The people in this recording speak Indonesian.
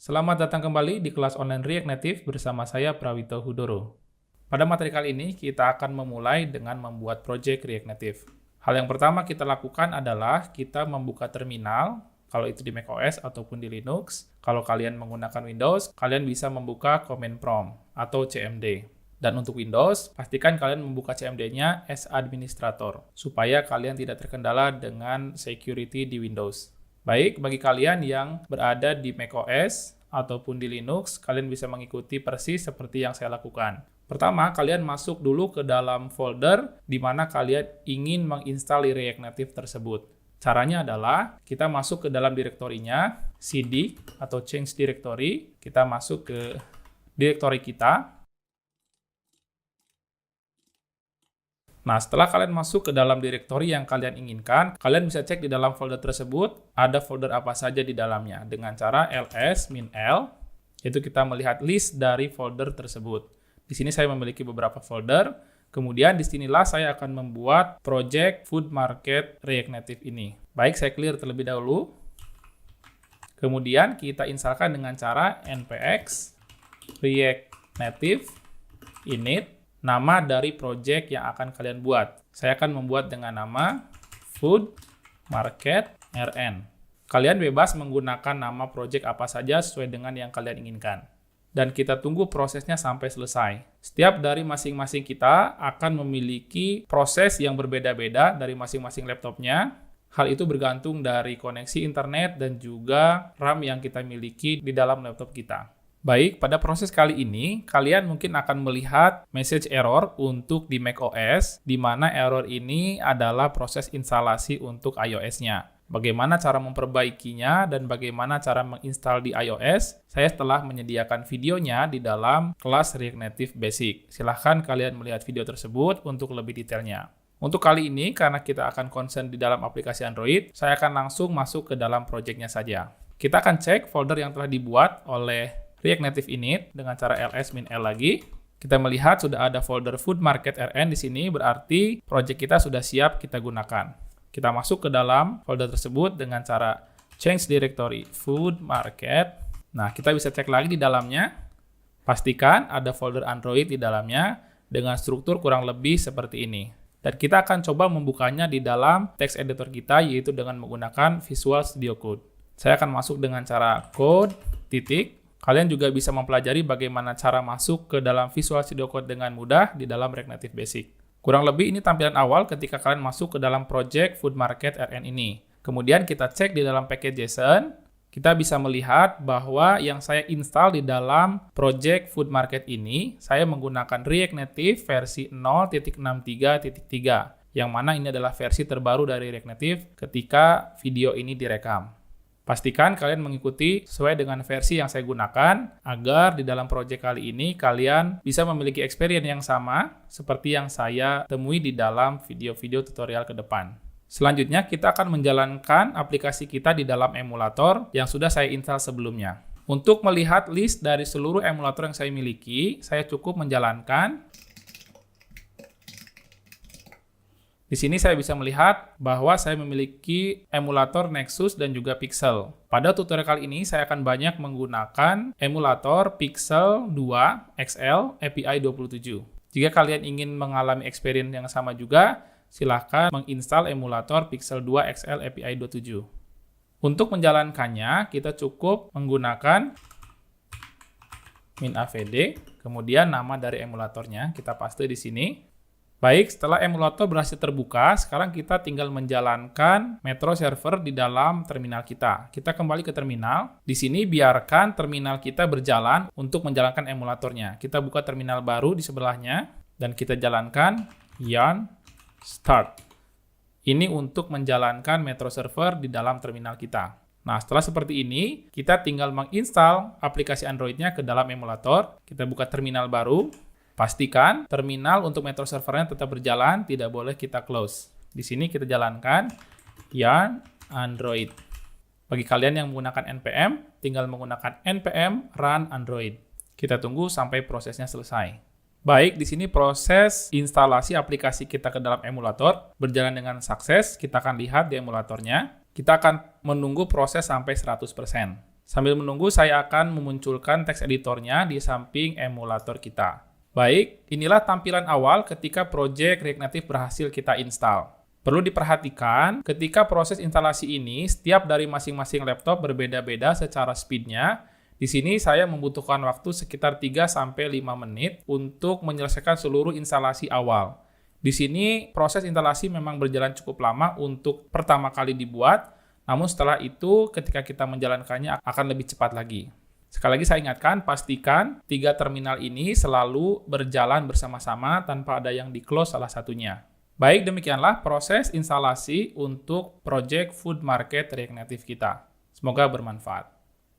Selamat datang kembali di kelas online React Native bersama saya Prawito Hudoro. Pada materi kali ini kita akan memulai dengan membuat project React Native. Hal yang pertama kita lakukan adalah kita membuka terminal, kalau itu di macOS ataupun di Linux. Kalau kalian menggunakan Windows, kalian bisa membuka command prompt atau CMD. Dan untuk Windows, pastikan kalian membuka CMD-nya as administrator, supaya kalian tidak terkendala dengan security di Windows. Baik, bagi kalian yang berada di macOS ataupun di Linux, kalian bisa mengikuti persis seperti yang saya lakukan. Pertama, kalian masuk dulu ke dalam folder di mana kalian ingin menginstal React Native tersebut. Caranya adalah kita masuk ke dalam direktorinya, cd atau change directory, kita masuk ke direktori kita. Nah, setelah kalian masuk ke dalam direktori yang kalian inginkan, kalian bisa cek di dalam folder tersebut, ada folder apa saja di dalamnya. Dengan cara ls-l, itu kita melihat list dari folder tersebut. Di sini saya memiliki beberapa folder, kemudian disinilah saya akan membuat project Food Market React Native ini. Baik, saya clear terlebih dahulu. Kemudian kita instalkan dengan cara npx React Native init, nama dari project yang akan kalian buat. Saya akan membuat dengan nama Food Market RN. Kalian bebas menggunakan nama project apa saja sesuai dengan yang kalian inginkan. Dan kita tunggu prosesnya sampai selesai. Setiap dari masing-masing kita akan memiliki proses yang berbeda-beda dari masing-masing laptopnya. Hal itu bergantung dari koneksi internet dan juga RAM yang kita miliki di dalam laptop kita. Baik, pada proses kali ini, kalian mungkin akan melihat message error untuk di macOS, di mana error ini adalah proses instalasi untuk iOS-nya. Bagaimana cara memperbaikinya dan bagaimana cara menginstal di iOS, saya telah menyediakan videonya di dalam kelas React Native Basic. Silahkan kalian melihat video tersebut untuk lebih detailnya. Untuk kali ini, karena kita akan concern di dalam aplikasi Android, saya akan langsung masuk ke dalam project-nya saja. Kita akan cek folder yang telah dibuat oleh React Native init dengan cara ls-l lagi. Kita melihat sudah ada folder Food Market RN di sini, berarti project kita sudah siap kita gunakan. Kita masuk ke dalam folder tersebut dengan cara change directory Food Market. Nah, kita bisa cek lagi di dalamnya. Pastikan ada folder Android di dalamnya dengan struktur kurang lebih seperti ini. Dan kita akan coba membukanya di dalam text editor kita, yaitu dengan menggunakan Visual Studio Code. Saya akan masuk dengan cara code, titik. Kalian juga bisa mempelajari bagaimana cara masuk ke dalam Visual Studio Code dengan mudah di dalam React Native Basic. Kurang lebih ini tampilan awal ketika kalian masuk ke dalam project Food Market RN ini. Kemudian kita cek di dalam package.json, kita bisa melihat bahwa yang saya install di dalam project Food Market ini, saya menggunakan React Native versi 0.63.3, yang mana ini adalah versi terbaru dari React Native ketika video ini direkam. Pastikan kalian mengikuti sesuai dengan versi yang saya gunakan agar di dalam project kali ini kalian bisa memiliki experience yang sama seperti yang saya temui di dalam video-video tutorial ke depan. Selanjutnya kita akan menjalankan aplikasi kita di dalam emulator yang sudah saya install sebelumnya. Untuk melihat list dari seluruh emulator yang saya miliki, saya cukup menjalankan. Di sini saya bisa melihat bahwa saya memiliki emulator Nexus dan juga Pixel. Pada tutorial kali ini saya akan banyak menggunakan emulator Pixel 2 XL API 27. Jika kalian ingin mengalami experience yang sama juga, silahkan menginstal emulator Pixel 2 XL API 27. Untuk menjalankannya, kita cukup menggunakan -avd, kemudian nama dari emulatornya kita paste di sini. Baik, setelah emulator berhasil terbuka, sekarang kita tinggal menjalankan Metro server di dalam terminal kita. Kita kembali ke terminal. Di sini biarkan terminal kita berjalan untuk menjalankan emulatornya. Kita buka terminal baru di sebelahnya dan kita jalankan yarn start. Ini untuk menjalankan Metro server di dalam terminal kita. Nah, setelah seperti ini, kita tinggal menginstal aplikasi Android-nya ke dalam emulator. Kita buka terminal baru. Pastikan terminal untuk Metro servernya tetap berjalan, tidak boleh kita close. Di sini kita jalankan yarn Android. Bagi kalian yang menggunakan npm, tinggal menggunakan npm run Android. Kita tunggu sampai prosesnya selesai. Baik, di sini proses instalasi aplikasi kita ke dalam emulator berjalan dengan sukses. Kita akan lihat di emulatornya. Kita akan menunggu proses sampai 100%. Sambil menunggu, saya akan memunculkan teks editornya di samping emulator kita. Baik, inilah tampilan awal ketika project React Native berhasil kita install. Perlu diperhatikan, ketika proses instalasi ini, setiap dari masing-masing laptop berbeda-beda secara speednya. Di sini saya membutuhkan waktu sekitar 3-5 menit untuk menyelesaikan seluruh instalasi awal. Di sini proses instalasi memang berjalan cukup lama untuk pertama kali dibuat, namun setelah itu ketika kita menjalankannya akan lebih cepat lagi. Sekali lagi saya ingatkan, pastikan 3 terminal ini selalu berjalan bersama-sama tanpa ada yang di-close salah satunya. Baik, demikianlah proses instalasi untuk project Food Market React Native kita. Semoga bermanfaat.